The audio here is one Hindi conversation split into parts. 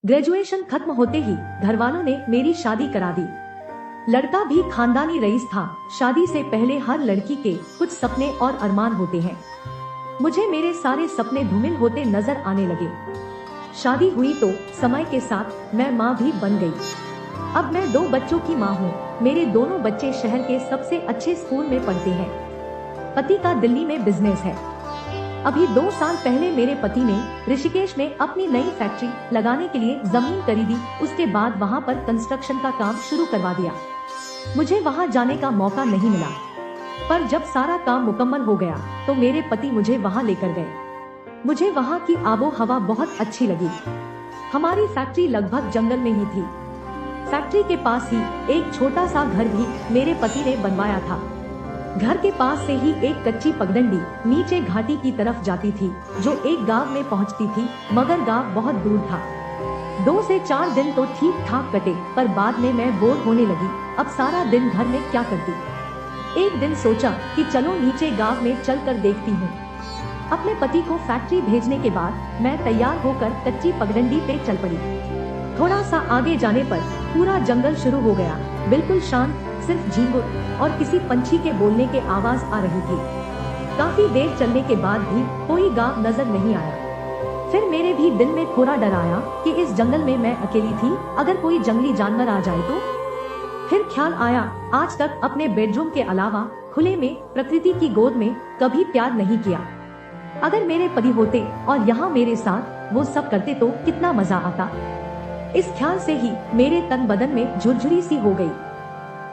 ग्रेजुएशन खत्म होते ही घर वालों ने मेरी शादी करा दी। लड़का भी खानदानी रईस था। शादी से पहले हर लड़की के कुछ सपने और अरमान होते हैं। मुझे मेरे सारे सपने धूमिल होते नजर आने लगे। शादी हुई तो समय के साथ मैं माँ भी बन गई। अब मैं 2 बच्चों की माँ हूँ। मेरे दोनों बच्चे शहर के सबसे अच्छे स्कूल में पढ़ते हैं। पति का दिल्ली में बिजनेस है। अभी 2 साल पहले मेरे पति ने ऋषिकेश में अपनी नई फैक्ट्री लगाने के लिए जमीन खरीदी। उसके बाद वहाँ पर कंस्ट्रक्शन का काम शुरू करवा दिया। मुझे वहाँ जाने का मौका नहीं मिला, पर जब सारा काम मुकम्मल हो गया तो मेरे पति मुझे वहाँ लेकर गए। मुझे वहाँ की आबो हवा बहुत अच्छी लगी। हमारी फैक्ट्री लगभग जंगल में ही थी। फैक्ट्री के पास ही एक छोटा सा घर भी मेरे पति ने बनवाया था। घर के पास से ही एक कच्ची पगडंडी नीचे घाटी की तरफ जाती थी, जो एक गांव में पहुंचती थी, मगर गांव बहुत दूर था। 2 से 4 दिन तो ठीक ठाक कटे, पर बाद में मैं बोर होने लगी। अब सारा दिन घर में क्या करती। एक दिन सोचा कि चलो नीचे गांव में चल कर देखती हूँ। अपने पति को फैक्ट्री भेजने के बाद मैं तैयार होकर कच्ची पगडंडी पे चल पड़ी। थोड़ा सा आगे जाने पर पूरा जंगल शुरू हो गया, बिल्कुल शांत, सिर्फ झींगुर और किसी पंछी के बोलने के आवाज आ रही थी। काफी देर चलने के बाद भी कोई गांव नजर नहीं आया। फिर मेरे भी दिल में थोड़ा डर आया कि इस जंगल में मैं अकेली थी, अगर कोई जंगली जानवर आ जाए तो। फिर ख्याल आया, आज तक अपने बेडरूम के अलावा खुले में प्रकृति की गोद में कभी प्यार नहीं किया। अगर मेरे पति होते और यहाँ मेरे साथ वो सब करते तो कितना मजा आता। इस ख्याल से ही मेरे तन बदन में झुरझुरी सी हो गई।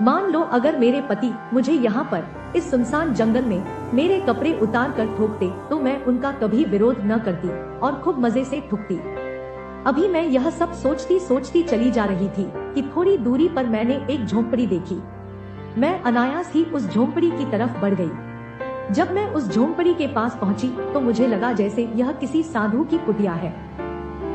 मान लो अगर मेरे पति मुझे यहाँ पर इस सुनसान जंगल में मेरे कपड़े उतार कर ठोकते तो मैं उनका कभी विरोध न करती और खूब मजे से ठुकती। अभी मैं यह सब सोचती सोचती चली जा रही थी कि थोड़ी दूरी पर मैंने एक झोंपड़ी देखी। मैं अनायास ही उस झोंपड़ी की तरफ बढ़ गई। जब मैं उस झोंपड़ी के पास पहुंची तो मुझे लगा जैसे यह किसी साधु की कुटिया है।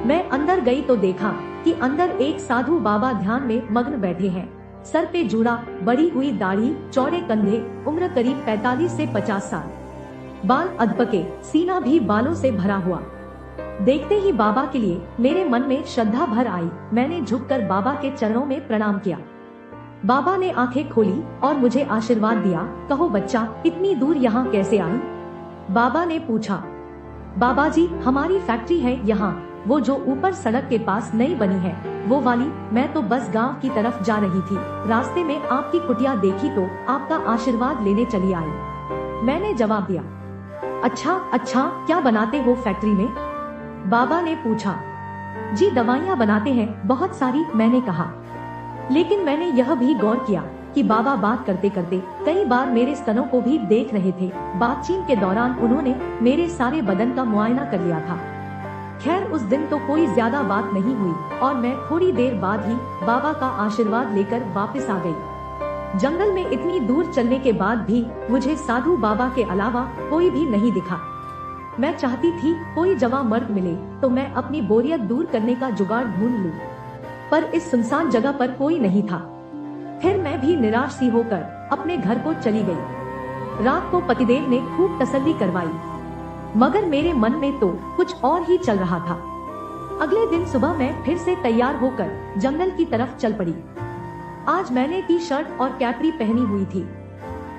मैं अंदर गई तो देखा कि अंदर एक साधु बाबा ध्यान में मग्न बैठे हैं। सर पे जूड़ा, बड़ी हुई दाढ़ी, चौड़े कंधे, उम्र करीब 45 से 50 साल। बाल अधपके, सीना भी बालों से भरा हुआ। देखते ही बाबा के लिए मेरे मन में श्रद्धा भर आई। मैंने झुककर बाबा के चरणों में प्रणाम किया। बाबा ने आंखें खोली और मुझे आशीर्वाद दिया। कहो बच्चा, इतनी दूर यहाँ कैसे आई? बाबा ने पूछा। बाबा जी, हमारी फैक्ट्री है यहाँ, वो जो ऊपर सड़क के पास नई बनी है, वो वाली। मैं तो बस गांव की तरफ जा रही थी, रास्ते में आपकी कुटिया देखी तो आपका आशीर्वाद लेने चली आई। मैंने जवाब दिया। अच्छा, क्या बनाते हो फैक्ट्री में? बाबा ने पूछा। जी, दवाइयाँ बनाते हैं, बहुत सारी, मैंने कहा। लेकिन मैंने यह भी गौर किया कि बाबा बात करते करते कई बार मेरे स्तनों को भी देख रहे थे। बातचीत के दौरान उन्होंने मेरे सारे बदन का मुआयना कर लिया था। खैर, उस दिन तो कोई ज्यादा बात नहीं हुई और मैं थोड़ी देर बाद ही बाबा का आशीर्वाद लेकर वापस आ गई। जंगल में इतनी दूर चलने के बाद भी मुझे साधु बाबा के अलावा कोई भी नहीं दिखा। मैं चाहती थी कोई जवां मर्द मिले तो मैं अपनी बोरियत दूर करने का जुगाड़ ढूंढ लूं, पर इस सुनसान जगह पर कोई नहीं था। फिर मैं भी निराश सी होकर अपने घर को चली गई। रात को पतिदेव ने खूब तसल्ली करवाई, मगर मेरे मन में तो कुछ और ही चल रहा था। अगले दिन सुबह मैं फिर से तैयार होकर जंगल की तरफ चल पड़ी। आज मैंने टी शर्ट और कैपरी पहनी हुई थी।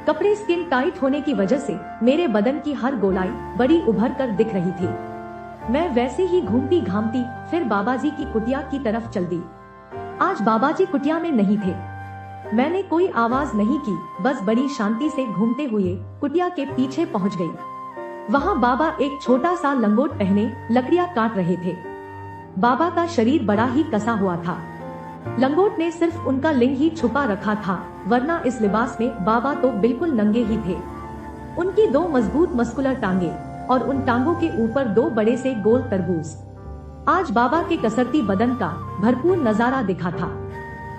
कपड़े स्किन टाइट होने की वजह से मेरे बदन की हर गोलाई बड़ी उभर कर दिख रही थी। मैं वैसे ही घूमती घामती फिर बाबाजी की कुटिया की तरफ चल दी। आज बाबाजी कुटिया में नहीं थे। मैंने कोई आवाज नहीं की, बस बड़ी शांति से घूमते हुए कुटिया के पीछे पहुंच गई। वहाँ बाबा एक छोटा सा लंगोट पहने लकड़ियाँ काट रहे थे। बाबा का शरीर बड़ा ही कसा हुआ था। लंगोट ने सिर्फ उनका लिंग ही छुपा रखा था, वरना इस लिबास में बाबा तो बिल्कुल नंगे ही थे। उनकी 2 मजबूत मस्कुलर टांगे और उन टांगों के ऊपर 2 बड़े से गोल तरबूज। आज बाबा के कसरती बदन का भरपूर नजारा दिखा था।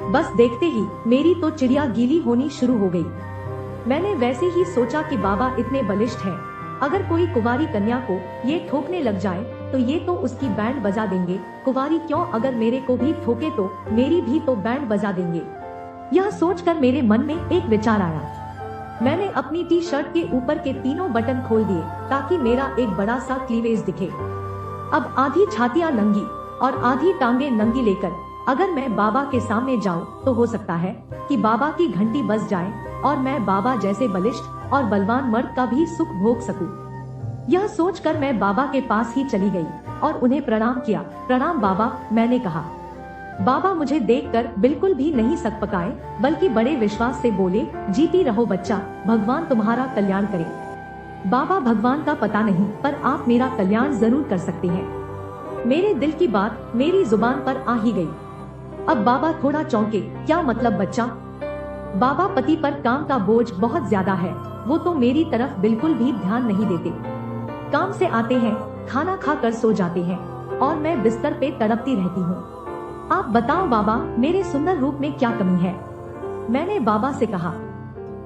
बस देखते ही मेरी तो चिड़िया गीली होनी शुरू हो गई। मैंने वैसे ही सोचा कि बाबा इतने बलिष्ठ हैं, अगर कोई कुंवारी कन्या को ये ठोकने लग जाए तो ये तो उसकी बैंड बजा देंगे। कुंवारी क्यों, अगर मेरे को भी ठोके तो मेरी भी तो बैंड बजा देंगे। यह सोचकर मेरे मन में एक विचार आया। मैंने अपनी टी शर्ट के ऊपर के 3 बटन खोल दिए ताकि मेरा एक बड़ा सा क्लीवेज दिखे। अब आधी छातियां नंगी और आधी टांगे नंगी लेकर अगर मैं बाबा के सामने जाऊं तो हो सकता है कि बाबा की घंटी बज जाए और मैं बाबा जैसे बलिष्ठ और बलवान मर्द का भी सुख भोग सकूं। यह सोचकर मैं बाबा के पास ही चली गई और उन्हें प्रणाम किया। प्रणाम बाबा, मैंने कहा। बाबा मुझे देखकर बिल्कुल भी नहीं सकपकाए, बल्कि बड़े विश्वास से बोले, जीती रहो बच्चा, भगवान तुम्हारा कल्याण करे। बाबा, भगवान का पता नहीं, पर आप मेरा कल्याण जरूर कर सकते हैं। मेरे दिल की बात मेरी जुबान पर आ ही गई। अब बाबा थोड़ा चौंके। क्या मतलब बच्चा? बाबा, पति पर काम का बोझ बहुत ज्यादा है, वो तो मेरी तरफ बिल्कुल भी ध्यान नहीं देते। काम से आते हैं, खाना खाकर सो जाते हैं और मैं बिस्तर पे तड़पती रहती हूँ। आप बताओ बाबा, मेरे सुंदर रूप में क्या कमी है? मैंने बाबा से कहा।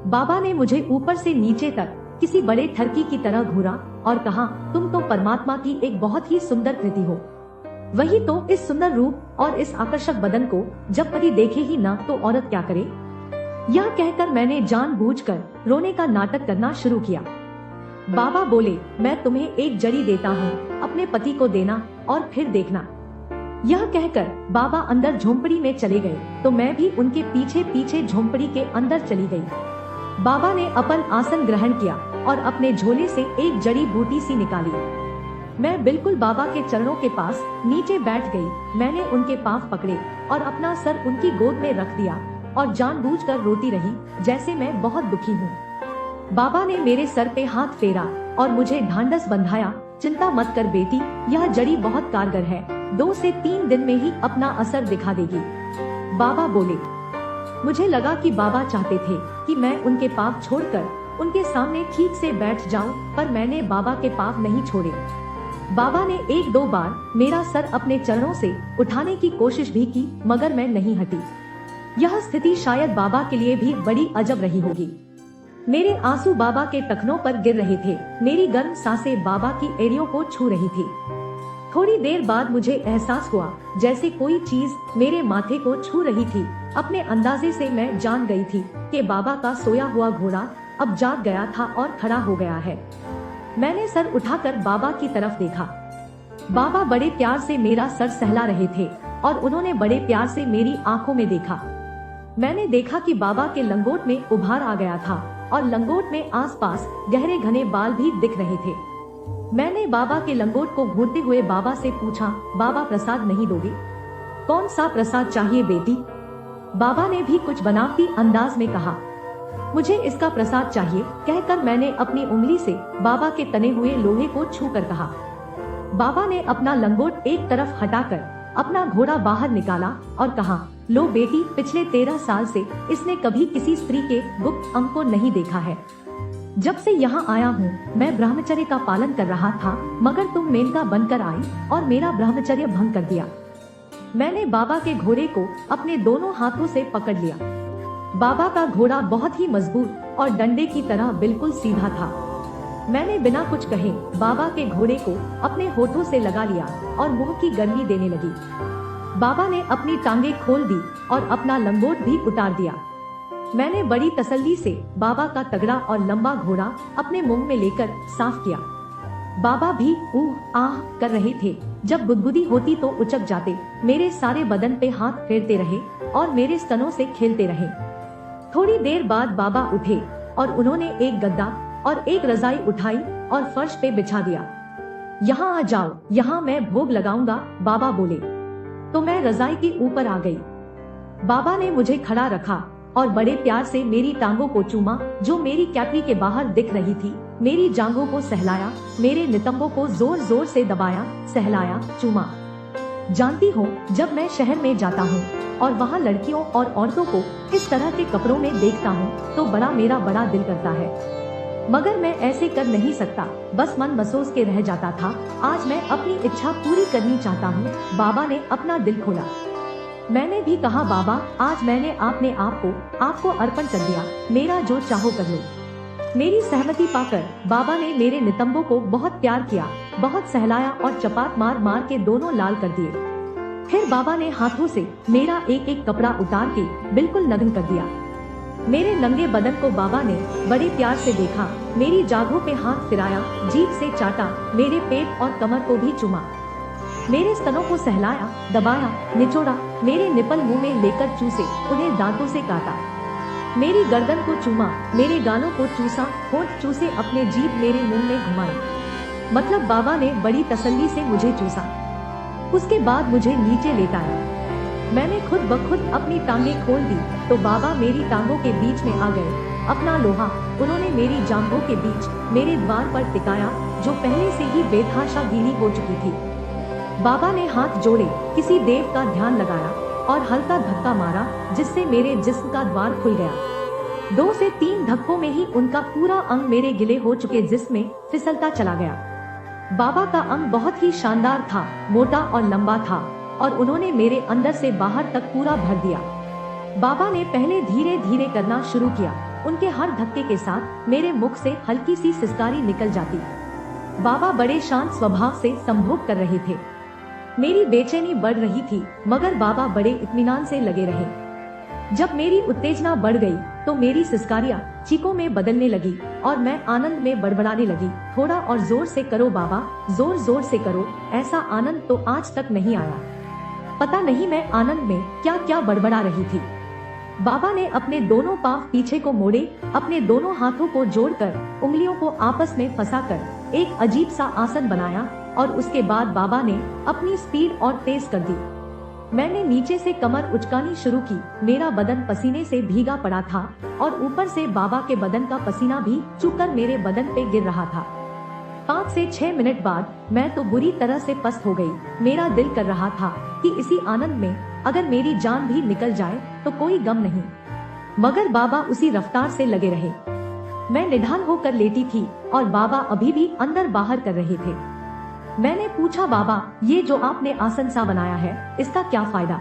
बाबा ने मुझे ऊपर से नीचे तक किसी बड़े ठरकी की तरह घूरा और कहा, तुम तो परमात्मा की एक बहुत ही सुंदर कृति हो। वही तो, इस सुंदर रूप और इस आकर्षक बदन को जब पति देखे ही ना तो औरत क्या करे? यह कहकर मैंने जानबूझकर रोने का नाटक करना शुरू किया। बाबा बोले, मैं तुम्हें एक जड़ी देता हूँ, अपने पति को देना और फिर देखना। यह कहकर बाबा अंदर झोंपड़ी में चले गए तो मैं भी उनके पीछे पीछे झोंपड़ी के अंदर चली गई। बाबा ने अपन आसन ग्रहण किया और अपने झोले से एक जड़ी बूटी सी निकाली। मैं बिल्कुल बाबा के चरणों के पास नीचे बैठ गई। मैंने उनके पांव पकड़े और अपना सर उनकी गोद में रख दिया और जानबूझकर रोती रही, जैसे मैं बहुत दुखी हूँ। बाबा ने मेरे सर पे हाथ फेरा और मुझे ढांढस बंधाया। चिंता मत कर बेटी, यह जड़ी बहुत कारगर है, 2 से 3 दिन में ही अपना असर दिखा देगी। बाबा बोले। मुझे लगा कि बाबा चाहते थे कि मैं उनके पाँव छोड़कर उनके सामने ठीक से बैठ जाऊं, पर मैंने बाबा के पाँव नहीं छोड़े। बाबा ने 1-2 बार मेरा सर अपने चरणों से उठाने की कोशिश भी की, मगर मैं नहीं हटी। यह स्थिति शायद बाबा के लिए भी बड़ी अजब रही होगी। मेरे आंसू बाबा के टखनों पर गिर रहे थे। मेरी गर्म सांसें बाबा की एड़ियों को छू रही थी। थोड़ी देर बाद मुझे एहसास हुआ जैसे कोई चीज मेरे माथे को छू रही थी। अपने अंदाजे से मैं जान गई थी कि बाबा का सोया हुआ घोड़ा अब जाग गया था और खड़ा हो गया है। मैंने सर उठाकर बाबा की तरफ देखा। बाबा बड़े प्यार से मेरा सर सहला रहे थे और उन्होंने बड़े प्यार से मेरी आंखों में देखा। मैंने देखा कि बाबा के लंगोट में उभार आ गया था और लंगोट में आसपास गहरे घने बाल भी दिख रहे थे। मैंने बाबा के लंगोट को घूरते हुए बाबा से पूछा, बाबा प्रसाद नहीं दोगे? कौन सा प्रसाद चाहिए बेटी? बाबा ने भी कुछ बनावटी अंदाज में कहा, मुझे इसका प्रसाद चाहिए। कहकर मैंने अपनी उंगली से बाबा के तने हुए लोहे को छूकर कहा। बाबा ने अपना लंगोट एक तरफ हटाकर अपना घोड़ा बाहर निकाला और कहा, लो बेटी, पिछले 13 साल से इसने कभी किसी स्त्री के गुप्त अंग को नहीं देखा है। जब से यहाँ आया हूँ मैं ब्रह्मचर्य का पालन कर रहा था, मगर तुम मेनका बनकर आई और मेरा ब्रह्मचर्य भंग कर दिया। मैंने बाबा के घोड़े को अपने दोनों हाथों से पकड़ लिया। बाबा का घोड़ा बहुत ही मजबूत और डंडे की तरह बिल्कुल सीधा था। मैंने बिना कुछ कहे बाबा के घोड़े को अपने होठों से लगा लिया और मुंह की गर्मी देने लगी। बाबा ने अपनी टांगे खोल दी और अपना लंगोट भी उतार दिया। मैंने बड़ी तसल्ली से बाबा का तगड़ा और लंबा घोड़ा अपने मुंह में लेकर साफ किया। बाबा भी ऊह आह कर रहे थे। जब गुदगुदी होती तो उचक जाते। मेरे सारे बदन पे हाथ फेरते रहे और मेरे स्तनों से खेलते रहे। थोड़ी देर बाद बाबा उठे और उन्होंने एक गद्दा और एक रजाई उठाई और फर्श पे बिछा दिया। यहाँ आ जाओ, यहाँ मैं भोग लगाऊंगा, बाबा बोले। तो मैं रजाई के ऊपर आ गई। बाबा ने मुझे खड़ा रखा और बड़े प्यार से मेरी टांगों को चूमा जो मेरी कैपरी के बाहर दिख रही थी। मेरी जांघों को सहलाया, मेरे नितंबों को जोर जोर से दबाया, सहलाया, चूमा। जानती हो, जब मैं शहर में जाता हूँ और वहाँ लड़कियों और औरतों को इस तरह के कपड़ों में देखता हूँ तो मेरा बड़ा दिल करता है, मगर मैं ऐसे कर नहीं सकता। बस मन मसोस के रह जाता था। आज मैं अपनी इच्छा पूरी करनी चाहता हूँ। बाबा ने अपना दिल खोला। मैंने भी कहा, बाबा, आज मैंने अपने आप को आपको अर्पण कर दिया, मेरा जो चाहो कर लो। मेरी सहमति पाकर बाबा ने मेरे नितंबों को बहुत प्यार किया, बहुत सहलाया और चपाट मार मार के दोनों लाल कर दिए। फिर बाबा ने हाथों से मेरा एक एक कपड़ा उतार के बिल्कुल नग्न कर दिया। मेरे नंगे बदन को बाबा ने बड़े प्यार से देखा, मेरी जांघों पे हाथ फिराया, जीभ से चाटा, मेरे पेट और कमर को भी चूमा। मेरे स्तनों को सहलाया, दबाया, निचोड़ा, मेरे निपल मुंह में लेकर चूसे, उन्हें दांतों से काटा, मेरी गर्दन को चूमा, मेरे गालों को चूसा, होंठ चूसे, अपने जीभ मेरे मुंह में घुमाई। मतलब बाबा ने बड़ी तसल्ली से मुझे चूसा। उसके बाद मुझे नीचे लेटाया। मैंने खुद ब खुद अपनी टांगें खोल दी तो बाबा मेरी टांगों के बीच में आ गए। अपना लोहा उन्होंने मेरी जांघों के बीच मेरे द्वार पर टिकाया, जो पहले से ही बेतहाशा गीली हो चुकी थी। बाबा ने हाथ जोड़े, किसी देव का ध्यान लगाया और हल्का धक्का मारा, जिससे मेरे जिस्म का द्वार खुल गया। 2 से 3 धक्कों में ही उनका पूरा अंग मेरे गिले हो चुके जिस्म में फिसलता चला गया। बाबा का अंग बहुत ही शानदार था, मोटा और लंबा था और उन्होंने मेरे अंदर से बाहर तक पूरा भर दिया। बाबा ने पहले धीरे धीरे करना शुरू किया। उनके हर धक्के के साथ मेरे मुख से हल्की सी सिसकारी निकल जाती। बाबा बड़े शांत स्वभाव से संभोग कर रहे थे। मेरी बेचैनी बढ़ रही थी, मगर बाबा बड़े इत्मीनान से लगे रहे। जब मेरी उत्तेजना बढ़ गई तो मेरी सिसकारियां चीखों में बदलने लगी और मैं आनंद में बड़बड़ाने लगी। थोड़ा और जोर से करो बाबा, जोर जोर से करो। ऐसा आनंद तो आज तक नहीं आया। पता नहीं मैं आनंद में क्या क्या बड़बड़ा रही थी। बाबा ने अपने दोनों पांव पीछे को मोड़े, अपने दोनों हाथों को जोड़कर उंगलियों को आपस में फंसाकर एक अजीब सा आसन बनाया और उसके बाद बाबा ने अपनी स्पीड और तेज कर दी। मैंने नीचे से कमर उचकानी शुरू की। मेरा बदन पसीने से भीगा पड़ा था और ऊपर से बाबा के बदन का पसीना भी चुभकर मेरे बदन पे गिर रहा था। 5 से 6 मिनट बाद मैं तो बुरी तरह से पस्त हो गई। मेरा दिल कर रहा था कि इसी आनंद में अगर मेरी जान भी निकल जाए तो कोई गम नहीं, मगर बाबा उसी रफ्तार से लगे रहे। मैं निढाल होकर लेटी थी और बाबा अभी भी अंदर बाहर कर रहे थे। मैंने पूछा, बाबा ये जो आपने आसन सा बनाया है, इसका क्या फायदा?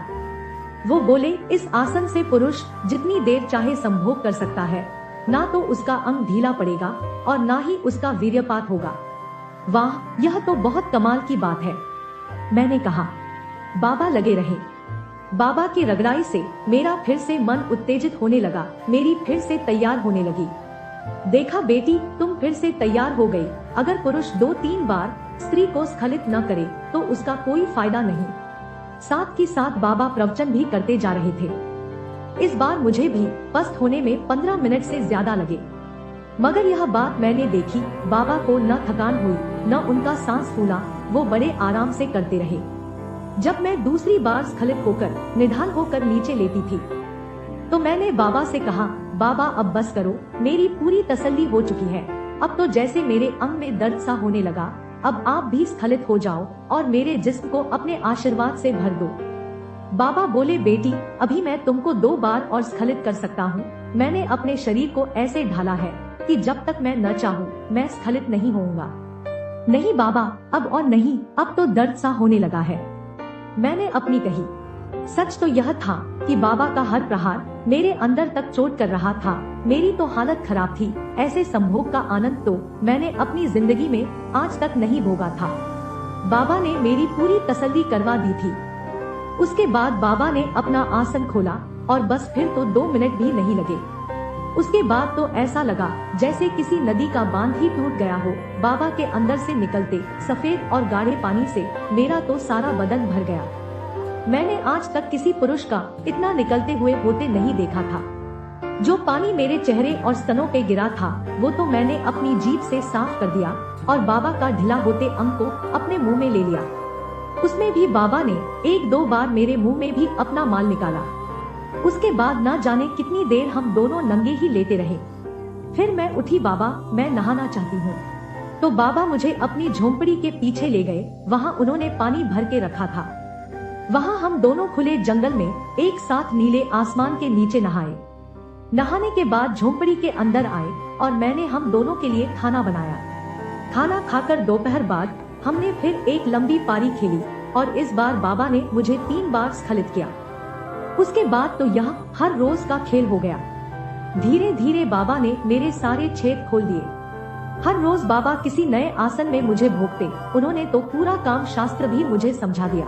वो बोले, इस आसन से पुरुष जितनी देर चाहे संभोग कर सकता है। ना तो उसका अंग ढीला पड़ेगा और ना ही उसका वीर्यपात होगा। वाह, यह तो बहुत कमाल की बात है, मैंने कहा। बाबा लगे रहे। बाबा की रगड़ाई से मेरा फिर से मन उत्तेजित होने लगा। मेरी फिर से तैयार होने लगी। देखा बेटी, तुम फिर से तैयार हो गई। अगर पुरुष 2-3 बार स्त्री को स्खलित न करे तो उसका कोई फायदा नहीं। साथ ही साथ बाबा प्रवचन भी करते जा रहे थे। इस बार मुझे भी पस्त होने में 15 मिनट से ज्यादा लगे, मगर यह बात मैंने देखी, बाबा को न थकान हुई न उनका सांस फूला। वो बड़े आराम से करते रहे। जब मैं दूसरी बार स्खलित होकर निढाल होकर नीचे लेटी थी तो मैंने बाबा से कहा, बाबा अब बस करो, मेरी पूरी तसल्ली हो चुकी है। अब तो जैसे मेरे अंग में दर्द सा होने लगा। अब आप भी स्खलित हो जाओ और मेरे जिस्म को अपने आशीर्वाद से भर दो। बाबा बोले, बेटी अभी मैं तुमको 2 बार और स्खलित कर सकता हूँ। मैंने अपने शरीर को ऐसे ढाला है कि जब तक मैं न चाहूँ मैं स्खलित नहीं होऊंगा। नहीं बाबा, अब और नहीं, अब तो दर्द सा होने लगा है, मैंने अपनी कही। सच तो यह था कि बाबा का हर प्रहार मेरे अंदर तक चोट कर रहा था। मेरी तो हालत खराब थी। ऐसे संभोग का आनंद तो मैंने अपनी जिंदगी में आज तक नहीं भोगा था। बाबा ने मेरी पूरी तसल्ली करवा दी थी। उसके बाद बाबा ने अपना आसन खोला और बस फिर तो 2 मिनट भी नहीं लगे। उसके बाद तो ऐसा लगा जैसे किसी नदी का बांध ही टूट गया हो। बाबा के अंदर से निकलते सफेद और गाढ़े पानी से मेरा तो सारा बदन भर गया। मैंने आज तक किसी पुरुष का इतना निकलते हुए होते नहीं देखा था। जो पानी मेरे चेहरे और स्तनों पे गिरा था वो तो मैंने अपनी जीभ से साफ कर दिया और बाबा का ढिला होते अंग को अपने मुंह में ले लिया। उसमें भी बाबा ने 1-2 बार मेरे मुंह में भी अपना माल निकाला। उसके बाद न जाने कितनी देर हम दोनों नंगे ही लेते रहे। फिर मैं उठी, बाबा मैं नहाना चाहती हूँ। तो बाबा मुझे अपनी झोंपड़ी के पीछे ले गए। वहाँ उन्होंने पानी भर के रखा था। वहाँ हम दोनों खुले जंगल में एक साथ नीले आसमान के नीचे नहाए। नहाने के बाद झोंपड़ी के अंदर आए और मैंने हम दोनों के लिए खाना बनाया। खाना खाकर दोपहर बाद हमने फिर एक लंबी पारी खेली और इस बार बाबा ने मुझे 3 बार स्खलित किया। उसके बाद तो यह हर रोज का खेल हो गया। धीरे धीरे बाबा ने मेरे सारे छेद खोल दिए। हर रोज बाबा किसी नए आसन में मुझे भोगते। उन्होंने तो पूरा काम शास्त्र भी मुझे समझा दिया।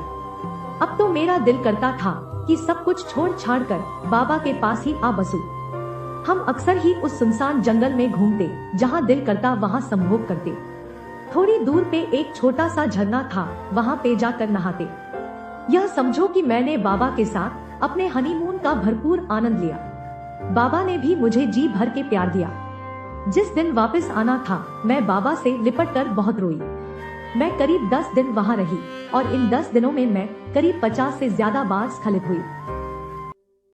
अब तो मेरा दिल करता था कि सब कुछ छोड़ छाड़ कर बाबा के पास ही आ बसूं। हम अक्सर ही उस सुनसान जंगल में घूमते, जहाँ दिल करता वहाँ संभोग करते। थोड़ी दूर पे एक छोटा सा झरना था, वहाँ पे जाकर नहाते। यह समझो कि मैंने बाबा के साथ अपने हनीमून का भरपूर आनंद लिया। बाबा ने भी मुझे जी भर के प्यार दिया। जिस दिन वापस आना था, मैं बाबा से लिपट कर बहुत रोई। मैं करीब 10 दिन वहाँ रही और इन 10 दिनों में मैं करीब 50 से ज्यादा बार स्खलित हुई।